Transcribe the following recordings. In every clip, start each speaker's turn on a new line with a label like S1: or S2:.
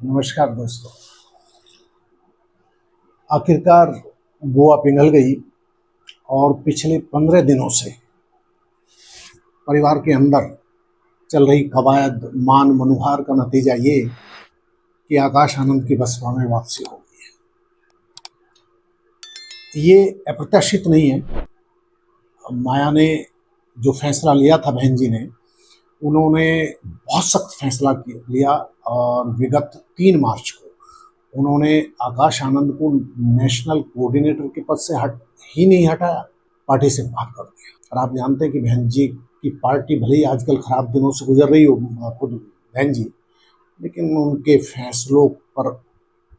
S1: नमस्कार दोस्तों। आखिरकार गोवा पिघल गई और पिछले 15 दिनों से परिवार के अंदर चल रही कवायद मान मनुहार का नतीजा ये कि आकाश आनंद की बसपा में वापसी हो गई है। ये अप्रत्याशित नहीं है। माया ने जो फैसला लिया था, बहन जी ने, उन्होंने बहुत सख्त फैसला लिया और विगत 3 मार्च को उन्होंने आकाश आनंद को नेशनल कोऑर्डिनेटर के पद से ही नहीं हटाया, पार्टी से बाहर कर दिया। और आप जानते हैं कि बहन जी की पार्टी भले ही आजकल खराब दिनों से गुजर रही हो, खुद बहन जी, लेकिन उनके फैसलों पर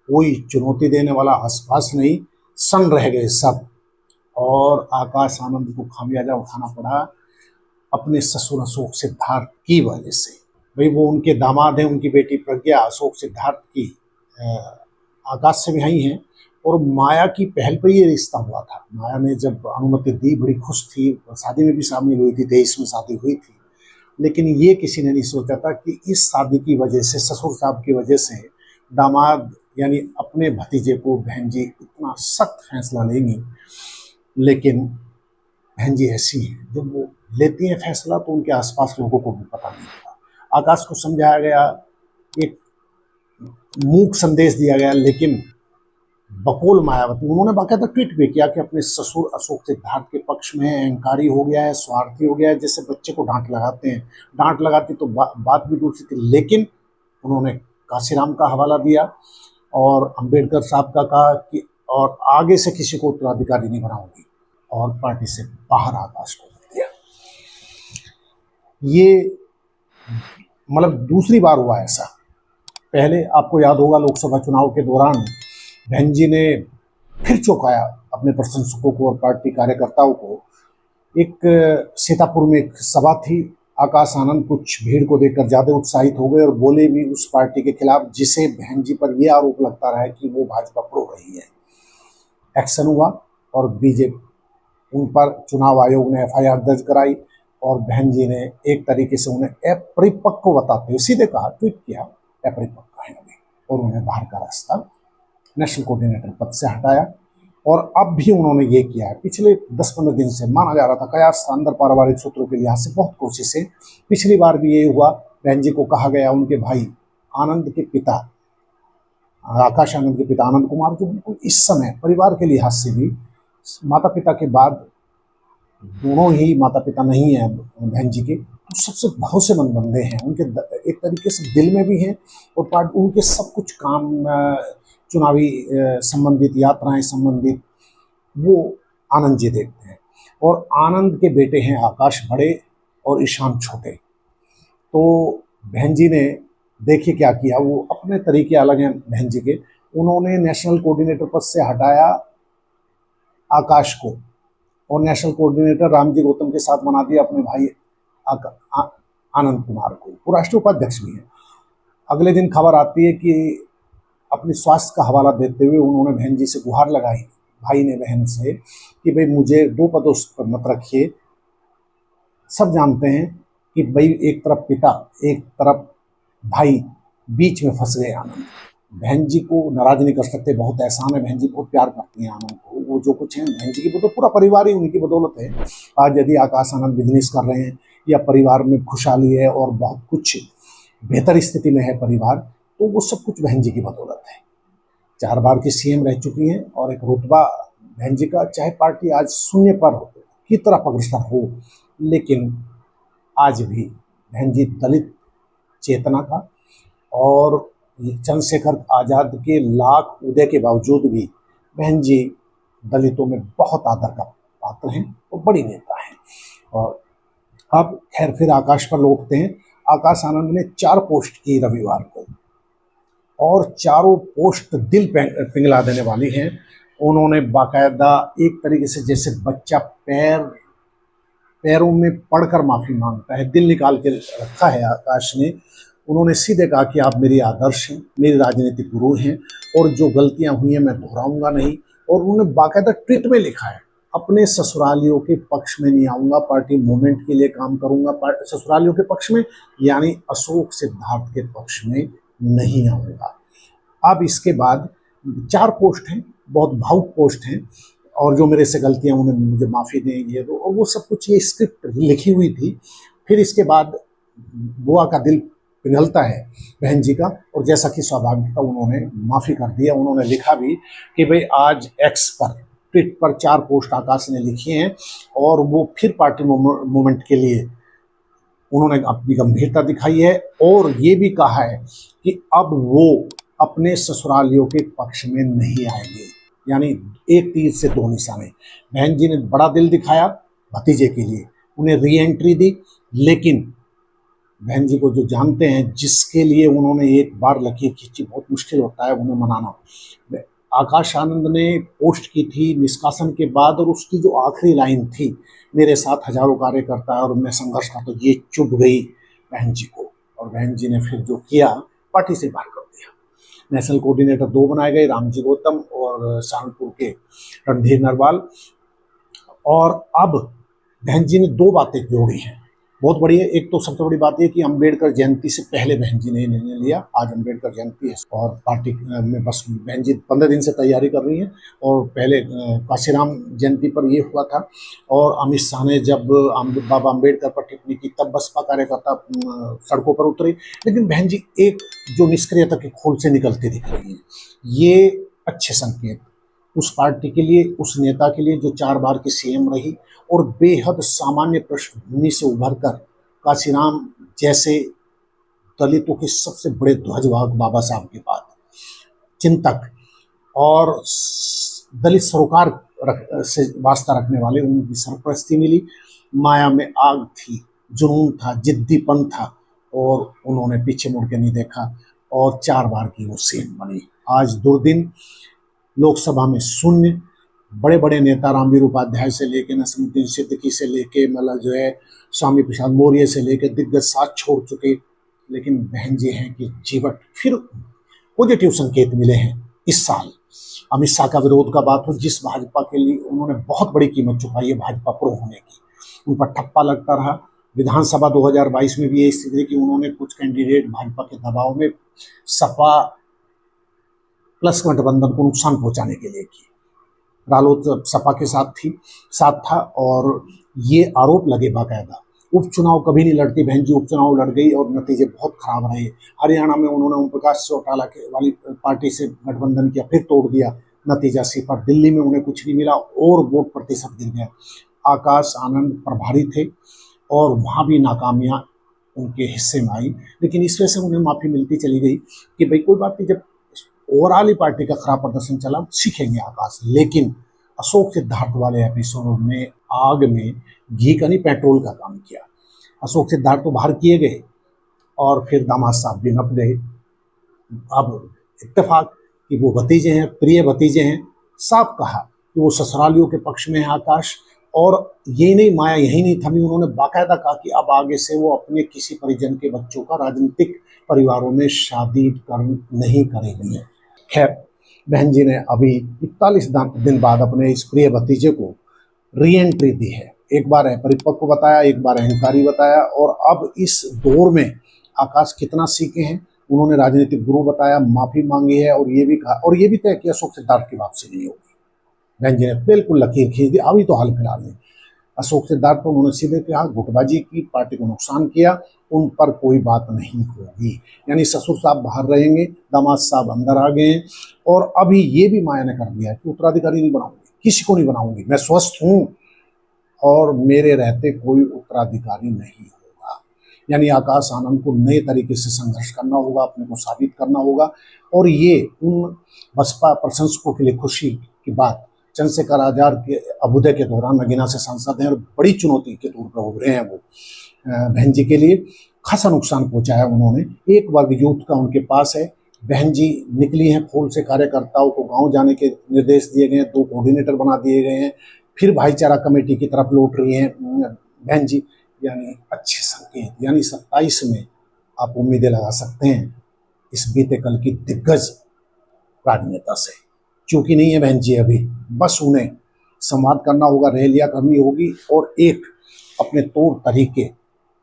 S1: कोई चुनौती देने वाला आसपास नहीं, सन रह गए सब। और आकाश आनंद को खामियाजा उठाना पड़ा अपने ससुर अशोक सिद्धार्थ की वजह से। भाई वो उनके दामाद हैं, उनकी बेटी प्रज्ञा अशोक सिद्धार्थ की आकाश से भी आई हैं। और माया की पहल पर ये रिश्ता हुआ था। माया ने जब अनुमति दी बड़ी खुश थी, शादी में भी शामिल हुई थी, 23 में शादी हुई थी। लेकिन ये किसी ने नहीं सोचा था कि इस शादी की वजह से, ससुर साहब की वजह से, दामाद यानी अपने भतीजे को बहन जी इतना सख्त फैसला लेंगी। लेकिन बहन जी ऐसी हैं, जब वो लेती हैं फैसला तो उनके आसपास लोगों को भी पता नहीं होता। आकाश को समझाया गया, एक मूक संदेश दिया गया, लेकिन बकौल मायावती उन्होंने बाकायदा ट्वीट भी किया कि अपने ससुर अशोक सिद्धार्थ के पक्ष में अहंकारी हो गया है, स्वार्थी हो गया है, जैसे बच्चे को डांट लगाते हैं। डांट लगाती तो बात भी दूसरी थी, लेकिन उन्होंने काशीराम का हवाला दिया और अंबेडकर साहब का कहा कि और आगे से किसी को उत्तराधिकारी नहीं बनाऊंगी, और पार्टी से बाहर आकाश को दिया। ये मतलब दूसरी बार हुआ ऐसा। पहले आपको याद होगा लोकसभा चुनाव के दौरान बहन जी ने फिर चौंकाया अपने प्रशंसकों को और पार्टी कार्यकर्ताओं को। एक सीतापुर में एक सभा थी, आकाश आनंद कुछ भीड़ को देखकर ज़्यादा उत्साहित हो गए और बोले भी उस पार्टी के खिलाफ जिसे बहन जी पर यह आरोप लगता रहा है कि वो भाजपा प्रो रही है। एक्शन हुआ और बीजेपी उन पर चुनाव आयोग ने एफआईआर दर्ज कराई और बहन जी ने एक तरीके से उन्हें अपरिपक्व बताते हुए सीधे कहा, ट्वीट किया, अपरिपक्व है अभी, और उन्हें बाहर का रास्ता नेशनल कोऑर्डिनेटर पद से हटाया। और अब भी उन्होंने ये किया है। पिछले 10-15 दिन से माना जा रहा था, कयास अंदर पारिवारिक सूत्रों के लिहाज से बहुत कोशिशें, पिछली बार भी ये हुआ। बहन जी को कहा गया, उनके भाई आनंद के पिता, आकाश आनंद के पिता आनंद कुमार, जो बिल्कुल इस समय परिवार के लिहाज से भी माता पिता के बाद, दोनों ही माता पिता नहीं है बहन जी के, तो सबसे भरोसेमंद बंदे हैं। उनके एक तरीके से दिल में भी हैं और उनके सब कुछ काम, चुनावी संबंधित, यात्राएं संबंधित, वो आनंद जी देखते हैं। और आनंद के बेटे हैं आकाश बड़े और ईशान छोटे। तो बहन जी ने देखिए क्या किया, वो अपने तरीके अलग हैं बहन जी के। उन्होंने नेशनल कोऑर्डिनेटर पद से हटाया आकाश को और नेशनल कोऑर्डिनेटर रामजी गौतम के साथ बना दिया अपने भाई आनंद कुमार को। वो राष्ट्रीय उपाध्यक्ष भी हैं। अगले दिन खबर आती है कि अपने स्वास्थ्य का हवाला देते हुए उन्होंने बहन जी से गुहार लगाई, भाई ने बहन से, कि भाई मुझे 2 पदों पर मत रखिए। सब जानते हैं कि भाई एक तरफ पिता, एक तरफ भाई, बीच में फंस गए आनंद। बहन जी को नाराज नहीं कर सकते, बहुत एहसान है, बहन जी बहुत प्यार करती हैं आनंद को। वो जो कुछ है बहन जी की, वो तो पूरा परिवार ही उनकी बदौलत है। आज यदि आकाश आनंद बिजनेस कर रहे हैं या परिवार में खुशहाली है और बहुत कुछ बेहतर स्थिति में है परिवार, तो वो सब कुछ बहन जी की बदौलत है। 4 बार की सीएम रह चुकी हैं और एक रुतबा बहन जी का, चाहे पार्टी आज शून्य पर हो की तरफ अग्रसर हो, लेकिन आज भी बहन जी दलित चेतना का और चंद्रशेखर आज़ाद के लाख उदय के बावजूद भी बहन जी दलितों में बहुत आदर का पात्र हैं और बड़ी नेता हैं। और अब खैर फिर आकाश पर लौटते हैं। आकाश आनंद ने 4 पोस्ट की रविवार को और चारों पोस्ट दिल पिघला देने वाली हैं। उन्होंने बाकायदा एक तरीके से जैसे बच्चा पैरों में पड़कर माफ़ी मांगता है, दिल निकाल के रखा है आकाश ने। उन्होंने सीधे कहा कि आप मेरी आदर्श हैं, मेरे राजनीतिक गुरु हैं और जो गलतियां हुई हैं मैं दोहराऊंगा नहीं। और उन्होंने बाकायदा ट्वीट में लिखा है, अपने ससुरालियों के पक्ष में नहीं आऊँगा, पार्टी मूवमेंट के लिए काम करूँगा। ससुरालियों के पक्ष में यानी अशोक सिद्धार्थ के पक्ष में नहीं आऊँगा। अब इसके बाद 4 पोस्ट हैं, बहुत भावुक पोस्ट हैं, और जो मेरे से गलतियां उन्हें मुझे माफ़ी दें ये तो, और वो सब कुछ ये स्क्रिप्ट लिखी हुई थी। फिर इसके बाद बुआ का दिल पिघलता है बहन जी का, और जैसा कि स्वाभाविक था उन्होंने माफ़ी कर दिया। उन्होंने लिखा भी कि भाई आज एक्स पर ट्वीट पर 4 पोस्ट आकाश ने लिखी हैं, और वो फिर पार्टी मूवमेंट के लिए उन्होंने अपनी गंभीरता दिखाई है, और ये भी कहा है कि अब वो अपने ससुरालियों के पक्ष में नहीं आएंगे। यानी एक तीर से 2 निशाने। बहन जी ने बड़ा दिल दिखाया भतीजे के लिए, उन्हें री एंट्री दी, लेकिन बहन जी को जो जानते हैं, जिसके लिए उन्होंने एक बार लकीर खींची, बहुत मुश्किल होता है उन्हें मनाना। आकाश आनंद ने पोस्ट की थी निष्कासन के बाद, और उसकी जो आखिरी लाइन थी, मेरे साथ हजारों कार्यकर्ता और मैं संघर्ष का, तो ये चुभ गई बहन जी को, और बहन जी ने फिर जो किया, पार्टी से बाहर कर दिया। नेशनल कोऑर्डिनेटर 2 बनाए गए, रामजी गौतम और सहारनपुर के रणधीर नरवाल। और अब बहन जी ने 2 बातें जोड़ी हैं, बहुत बड़ी है। एक तो सबसे बड़ी बात यह कि अम्बेडकर जयंती से पहले बहन जी ने निर्णय लिया, आज अम्बेडकर जयंती है, और पार्टी में बस बहन जी 15 दिन से तैयारी कर रही हैं। और पहले काशीराम जयंती पर ये हुआ था, और अमित शाह ने जब बाबा अम्बेडकर पर टिप्पणी की, तब बसपा कार्यकर्ता सड़कों पर उतरे। लेकिन बहन जी एक जो निष्क्रियता के खोल से निकलती दिख रही हैं, ये अच्छे संकेत उस पार्टी के लिए, उस नेता के लिए जो 4 बार की सीएम रही, और बेहद सामान्य पृष्ठभूमि से उभरकर काशीराम जैसे दलितों के सबसे बड़े ध्वजवाहक बाबा साहब के बाद चिंतक और दलित सरोकार से वास्ता रखने वाले, उनकी सरपरस्ती मिली। माया में आग थी, जुनून था, जिद्दीपन था, और उन्होंने पीछे मुड़ के नहीं देखा, और 4 बार की वो सीएम बनी। आज दुर्दिन, लोकसभा में शून्य। बड़े बड़े नेता रामवीर उपाध्याय से लेके नसीमुद्दीन सिद्दीकी से लेके मतलब जो है स्वामी प्रसाद मौर्य से लेके दिग्गज साथ छोड़ चुके, लेकिन बहन जी हैं कि जीवट फिर पॉजिटिव संकेत मिले हैं इस साल। अमित शाह का विरोध का बात हो, जिस भाजपा के लिए उन्होंने बहुत बड़ी कीमत चुकाई है भाजपा प्रो होने की, उन पर ठप्पा लगता रहा। विधानसभा 2022 में भी यही स्थिति कि उन्होंने कुछ कैंडिडेट भाजपा के दबाव में सपा प्लस गठबंधन को नुकसान पहुंचाने के लिए की। रालोद सपा के साथ था, और ये आरोप लगे बाकायदा। उपचुनाव कभी नहीं लड़ती बहन जी, उपचुनाव लड़ गई और नतीजे बहुत खराब रहे। हरियाणा में उन्होंने ओम प्रकाश चौटाला के वाली पार्टी से गठबंधन किया, फिर तोड़ दिया, नतीजा सिफर। दिल्ली में उन्हें कुछ नहीं मिला और वोट प्रतिशत गिर गया। आकाश आनंद प्रभारी थे और वहाँ भी नाकामियाँ उनके हिस्से में आई, लेकिन इस वजह से उन्हें माफ़ी मिलती चली गई कि भाई कोई बात नहीं, जब ओवरऑल ही पार्टी का खराब प्रदर्शन चला, सीखेंगे आकाश। लेकिन अशोक सिद्धार्थ वाले एपिसोड में आग में घी का नहीं, पेट्रोल का काम किया। अशोक सिद्धार्थ तो बाहर किए गए, और फिर दामाद साहब भी नप गए। अब इत्तेफाक कि वो भतीजे हैं, प्रिय भतीजे हैं, साफ कहा कि वो ससुरालियों के पक्ष में है आकाश। और ये नहीं, माया यही नहीं थमी, उन्होंने बाकायदा कहा कि अब आगे से वो अपने किसी परिजन के बच्चों का राजनीतिक परिवारों में शादी नहीं करेंगी। खैर, बहन जी ने अभी 41 दिन बाद अपने इस प्रिय भतीजे को री एंट्री दी है। एक बार है परिपक्व बताया, एक बार अहंकारी बताया, और अब इस दौर में आकाश कितना सीखे हैं। उन्होंने राजनीतिक गुरु बताया, माफ़ी मांगी है, और ये भी कहा, और ये भी तय किया अशोक सिद्धार्थ की वापसी नहीं होगी। बहन जी ने बिल्कुल लकीर खींच दी। अभी तो हाल फिलहाल में अशोक सिद्धार्थ को उन्होंने सीधे कहा, गुटबाजी की, पार्टी को नुकसान किया, उन पर कोई बात नहीं होगी। यानी ससुर साहब बाहर रहेंगे, दामाद साहब अंदर आ गए हैं। और अभी ये भी माया ने कर दिया कि उत्तराधिकारी नहीं बनाऊंगी, किसी को नहीं बनाऊंगी, मैं स्वस्थ हूँ और मेरे रहते कोई उत्तराधिकारी नहीं होगा। यानी आकाश आनंद को नए तरीके से संघर्ष करना होगा, अपने को साबित करना होगा। और ये उन बसपा प्रशंसकों के लिए खुशी की बात, चंद्रशेखर आजाद के अभ्युदय के दौरान नगीना से सांसद हैं और बड़ी चुनौती के तौर पर उभरे हैं वो। बहन जी के लिए खासा नुकसान पहुंचाया उन्होंने। एक वर्ग यूथ का उनके पास है। बहन जी निकली हैं खोल से, कार्यकर्ताओं को गांव जाने के निर्देश दिए गए हैं, 2 कोऑर्डिनेटर बना दिए गए हैं, फिर भाईचारा कमेटी की तरफ लौट रही हैं बहन जी। यानी अच्छे संकेत। यानी 27 में आप उम्मीदें लगा सकते हैं इस बीते कल की दिग्गज राजनेता से। चूंकि नहीं है बहन जी अभी, बस उन्हें संवाद करना होगा, रैलियां करनी होगी, और एक अपने तौर तरीके।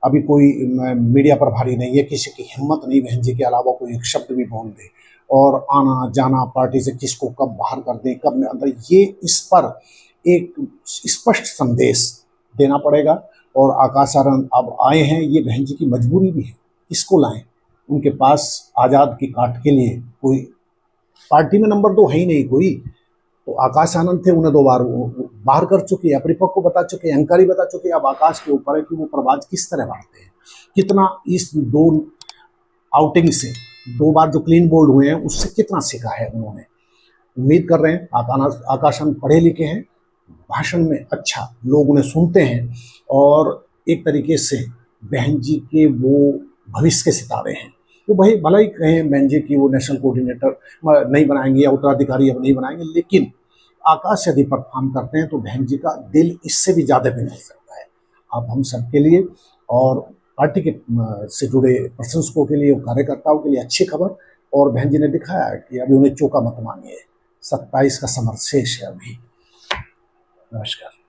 S1: अभी कोई मीडिया प्रभारी नहीं है, किसी की हिम्मत नहीं बहन जी के अलावा कोई एक शब्द भी बोल दे, और आना जाना, पार्टी से किसको कब बाहर कर दें, कब अंदर, ये इस पर एक स्पष्ट संदेश देना पड़ेगा। और आकाश आनंद अब आए हैं, ये बहन जी की मजबूरी भी है, किसको लाएं, उनके पास आज़ाद की काट के लिए कोई पार्टी में नंबर 2 है ही नहीं कोई। तो आकाश आनंद थे, उन्हें 2 बार बाहर कर चुके हैं, परिपक्व को बता चुके हैं, अहंकारी बता चुके हैं। अब आकाश के ऊपर है कि वो प्रवाज किस तरह बढ़ते हैं, कितना इस 2 आउटिंग से, 2 बार जो क्लीन बोल्ड हुए हैं उससे कितना सीखा है उन्होंने। उम्मीद कर रहे हैं, आकाश आनंद पढ़े लिखे हैं, भाषण में अच्छा लोग उन्हें सुनते हैं, और एक तरीके से बहन जी के वो भविष्य के सितारे हैं। वो भाई भला ही कहें बहन जी की वो नेशनल कोऑर्डिनेटर नहीं बनाएंगे या उत्तराधिकारी अब नहीं बनाएंगे, लेकिन आकाश यदि परफॉर्म करते हैं तो बहन जी का दिल इससे भी ज़्यादा भी मिल सकता है। आप हम सबके लिए और पार्टी के से जुड़े प्रशंसकों के लिए, कार्यकर्ताओं के लिए अच्छी खबर। और बहन जी ने दिखाया है कि अभी उन्हें चौका मत मानिए, 27 का समर शेष है अभी। नमस्कार।